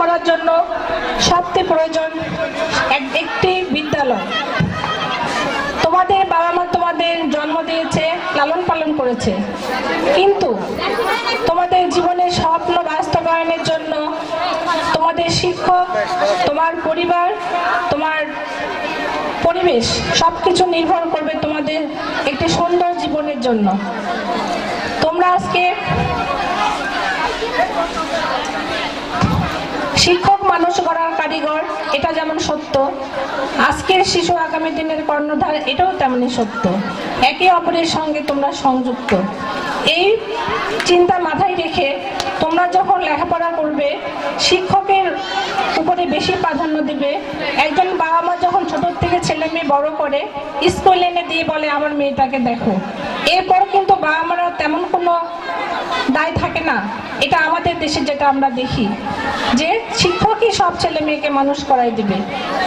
করার জন্য সবচেয়ে প্রয়োজন একটি বিদ্যালয়। তোমাদের বাবা মা তোমাদের জন্ম দিয়েছে, লালন পালন করেছে, কিন্তু তোমাদের জীবনের স্বপ্ন বাস্তবায়নের জন্য তোমাদের শিক্ষক, তোমার পরিবার, তোমার পরিবেশ সবকিছু নির্ভর করবে তোমাদের একটি সুন্দর জীবনের জন্য। তোমরা আজকে শিক্ষক মানুষ গড়ার কারিগর, এটা যেমন সত্য, আজকের শিশু আগামী দিনের কর্ণধার, এটাও তেমনি সত্য। একে অপরের সঙ্গে তোমরা সংযুক্ত। এই চিন্তা মাথায় রেখে তোমরা যখন লেখাপড়া করবে, শিক্ষকের উপরে বেশি প্রাধান্য দিবে। একজন বাবা মা যখন ছোট থেকে ছেলে মেয়ে বড় করে স্কুল এনে দিয়ে বলে আমার মেয়েটাকে দেখো, এরপর কিন্তু বাবা মারা তেমন কোনো দায় থাকে না। এটা আমাদের দেশে যেটা আমরা দেখি যে শিক্ষকই সব ছেলে মেয়েকে মানুষ করাই দিবে,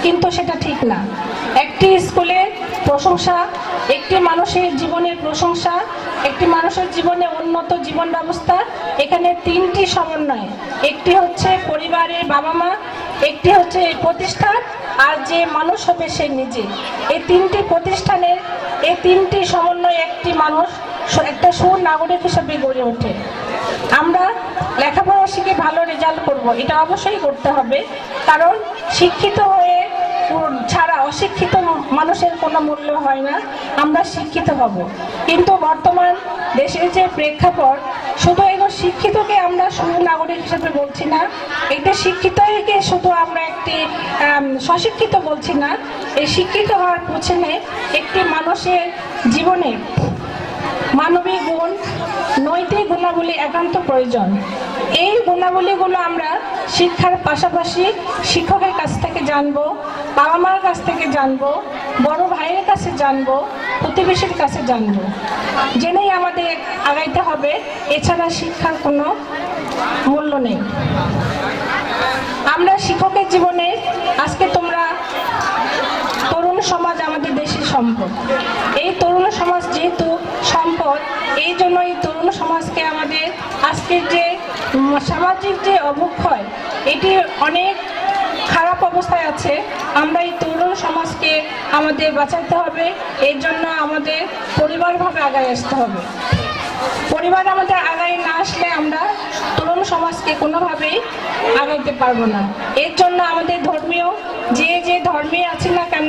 কিন্তু সেটা ঠিক না। একটি স্কুলের প্রশংসা, একটি মানুষের জীবনের প্রশংসা, একটি মানুষের জীবনে উন্নত জীবন ব্যবস্থা, এখানে তিনটি সমন্বয়। একটি হচ্ছে পরিবারের বাবা মা, একটি হচ্ছে এই প্রতিষ্ঠান, আর যে মানুষ হবে সে নিজে। এই তিনটি প্রতিষ্ঠানের এই তিনটি সমন্বয়ে একটি মানুষ একটা সুনাগরিক হিসেবে গড়ে ওঠে। আমরা লেখাপড়া শিখে ভালো রেজাল্ট করব, এটা অবশ্যই করতে হবে, কারণ শিক্ষিত হয়ে ছাড়া অশিক্ষিত মানুষের কোনো মূল্য হয় না। আমরা শিক্ষিত হব, কিন্তু বর্তমান দেশের যে প্রেক্ষাপট, শুধু এগুলো শিক্ষিতকে আমরা সুনাগরিক হিসেবে বলছি না, এটা শিক্ষিতকে শুধু আমরা একটি স্বশিক্ষিত বলছি না। এই শিক্ষিত হওয়ার পেছনে একটি মানুষের জীবনে মানবিক গুণ, নৈতিক গুণাবলী একান্ত প্রয়োজন। এই গুণাবলীগুলো আমরা শিক্ষার পাশাপাশি শিক্ষকের কাছ থেকে জানবো, বাবা মার কাছ থেকে জানবো, বড় ভাইয়ের কাছে জানবো, প্রতিবেশীর কাছে জানবো, জেনেই আমাদের আগাইতে হবে। এছাড়া শিক্ষার কোনো মূল্য নেই। আমরা শিক্ষকের জীবনে আজকে তোমরা তরুণ সমাজ আমাদের দেশের সম্পদ। এই তরুণ সমাজ যেহেতু সম্পদ, এই জন্য এই তরুণ সমাজকে আমাদের আজকের যে সামাজিক যে অবক্ষয়, এটি অনেক খারাপ অবস্থায় আছে। আমরা এই তরুণ সমাজকে আমাদের বাঁচাতে হবে। এর জন্য আমাদের পরিবারভাবে আগায় আসতে হবে। পরিবার আমাদের আগায় না আসলে আমরা তরুণ সমাজকে কোনোভাবেই আগাইতে পারবো না। এর জন্য আমাদের ধর্মীয় যে ধর্মে আছে না কেন,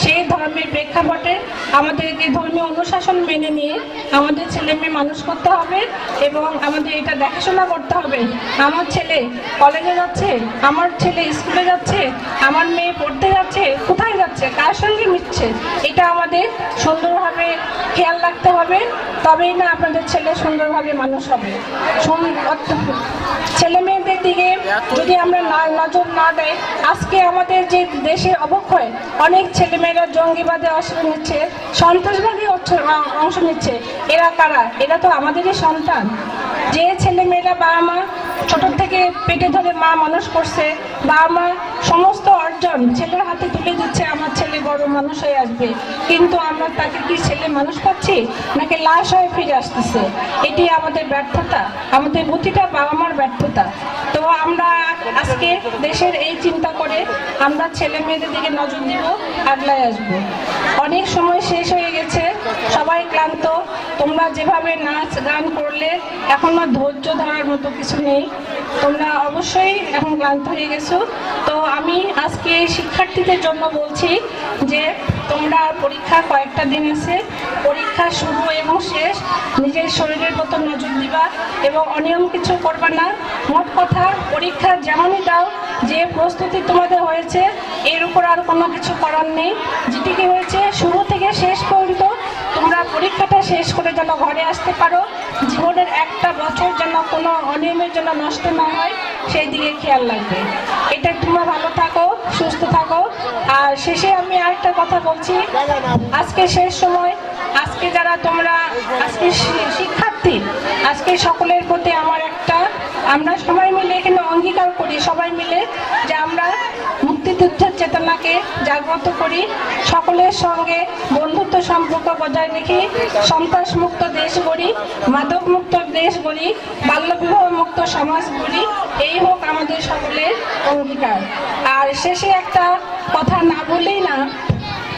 সেই ধর্মের প্রেক্ষাপটে আমাদেরকে ধর্মীয় অনুশাসন মেনে নিয়ে আমাদের ছেলে মেয়ে মানুষ করতে হবে, এবং আমাদের এটা দেখাশোনা করতে হবে। আমার ছেলে কলেজে যাচ্ছে, আমার ছেলে স্কুলে যাচ্ছে, আমার মেয়ে পড়তে যাচ্ছে, কোথায় যাচ্ছে, কার সঙ্গে মিশছে, এটা আমাদের সুন্দরভাবে খেয়াল রাখতে হবে। তবেই না আপনাদের ছেলে সুন্দরভাবে মানুষ হবে। ছেলে মেয়েদের দিকে যদি আমরা নজর না দেয়, আজকে আমাদের যে দেশের অবক্ষয়, অনেক ছেলেমেয়েরা জঙ্গিবাদে অংশ নিচ্ছে, সন্ত্রাসবাদী অংশ নিচ্ছে। এরা কারা? এরা তো আমাদেরই সন্তান। যে ছেলেমেয়েরা বাবা মা ছোট থেকে পেটে ধরে মা মানুষ করছে, বাবা মা সমস্ত অর্জন ছেলের হাতে তুলে দিচ্ছে, আমার ছেলে বড় মানুষ হয়ে আসবে, কিন্তু আমরা তাকে কি ছেলে মানুষ পাচ্ছি নাকি লাশ হয়ে ফিরে আসতেছে? এটি আমাদের ব্যর্থতা, আমাদের প্রতিটা বাবা মার ব্যর্থতা। তো আমরা আজকে দেশের এই চিন্তা করে আমরা ছেলে মেয়েদের দিকে নজর দিব, আগলায় আসবো। অনেক সময় শেষ হয়ে গেছে, সবাই ক্লান্ত। তোমরা যেভাবে নাচ গান করলে এখন আর ধৈর্য ধরার মতো কিছু নেই, তোমরা অবশ্যই এখন ক্লান্ত হয়ে গেছো। তো আমি আজকে শিক্ষার্থীদের জন্য বলছি যে তোমরা পরীক্ষা কয়েকটা দিন আছে, পরীক্ষা শুরু এবং শেষ, নিজের শরীরের মতো নজর দিবা এবং অনিয়ম কিছু করবা না। মোট কথা পরীক্ষা যেমনই দাও, যে প্রস্তুতি তোমাদের হয়েছে এর উপর আর কোনো কিছু করার নেই। যেটি কি হয়েছে শুরু থেকে শেষ পর্যন্ত তোমরা পরীক্ষাটা শেষ করে যেন ঘরে আসতে পারো, জীবনের একটা বছর যেন কোনো অনিয়মের জন্য নষ্ট না হয়, সেই দিকে খেয়াল রাখবে। এটা তোমরা ভালো থাকো, সুস্থ থাকো। আর শেষে আমি আরেকটা কথা বলছি, আজকে শেষ সময়, আজকে যারা তোমরা আজকে শিক্ষার্থী, আজকে সকলের প্রতি আমার একটা, আমরা সবাই মিলে এখানে অঙ্গীকার করি সবাই মিলে যে আমরা মুক্তিযুদ্ধের চেতনাকে জাগ্রত করি, সকলের সঙ্গে বন্ধুত্ব সম্পর্ক বজায় রেখে সন্ত্রাসমুক্ত দেশ গড়ি, মাদকমুক্ত দেশ গড়ি, বাল্যবিবাহ মুক্ত সমাজ গড়ি, এই হোক আমাদের সকলের অঙ্গীকার। আর শেষে একটা কথা না বলেই না,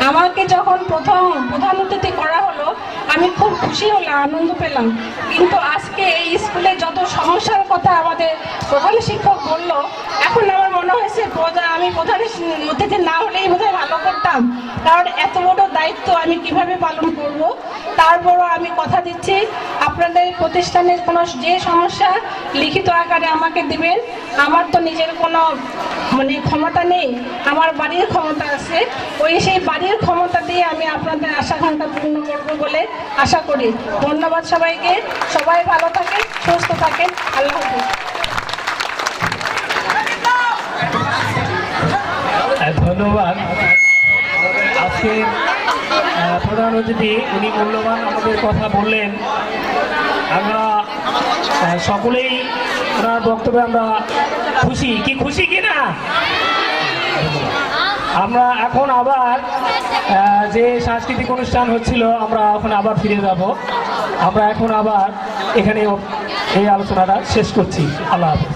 আমাকে যখন প্রথম প্রধান অতিথি করা হলো আমি খুব খুশি হলাম, আনন্দ পেলাম। কিন্তু আজকে এই স্কুলে যত সমস্যার কথা আমাদের প্রধান শিক্ষক বললো, এখন আমার মনে হয়েছে আমি প্রধান অতিথি না হলেই বোধহয় ভালো করতাম, কারণ এত বড় দায়িত্ব আমি কিভাবে পালন করব। তারপরও আমি কথা দিচ্ছি, আপনাদের প্রতিষ্ঠানের কোনো যে সমস্যা লিখিত আকারে আমাকে দিবেন। আমার তো নিজের কোনো ক্ষমতা নেই, আমার বাড়ির ক্ষমতা আছে, সেই বাড়ির ক্ষমতা দিয়ে আমি আপনাদের আশা-আকাঙ্ক্ষা পূর্ণ করব বলে আশা করি। ধন্যবাদ সবাইকে, সবাই ভালো থাকেন, সুস্থ থাকেন, আল্লাহ হাফেজ। ধন্যবাদ। আজকে প্রধান অতিথি উনি মূল্যবান আমাদের কথা বললেন। আমরা সকলেই ওনার বক্তব্যে আমরা খুশি, কি খুশি কিনা? আমরা এখন আবার যে সাংস্কৃতিক অনুষ্ঠান হচ্ছিল আমরা এখন আবার ফিরে যাব। আমরা এখন আবার এখানে এই আলোচনাটা শেষ করছি। আল্লাহ হাফেজ।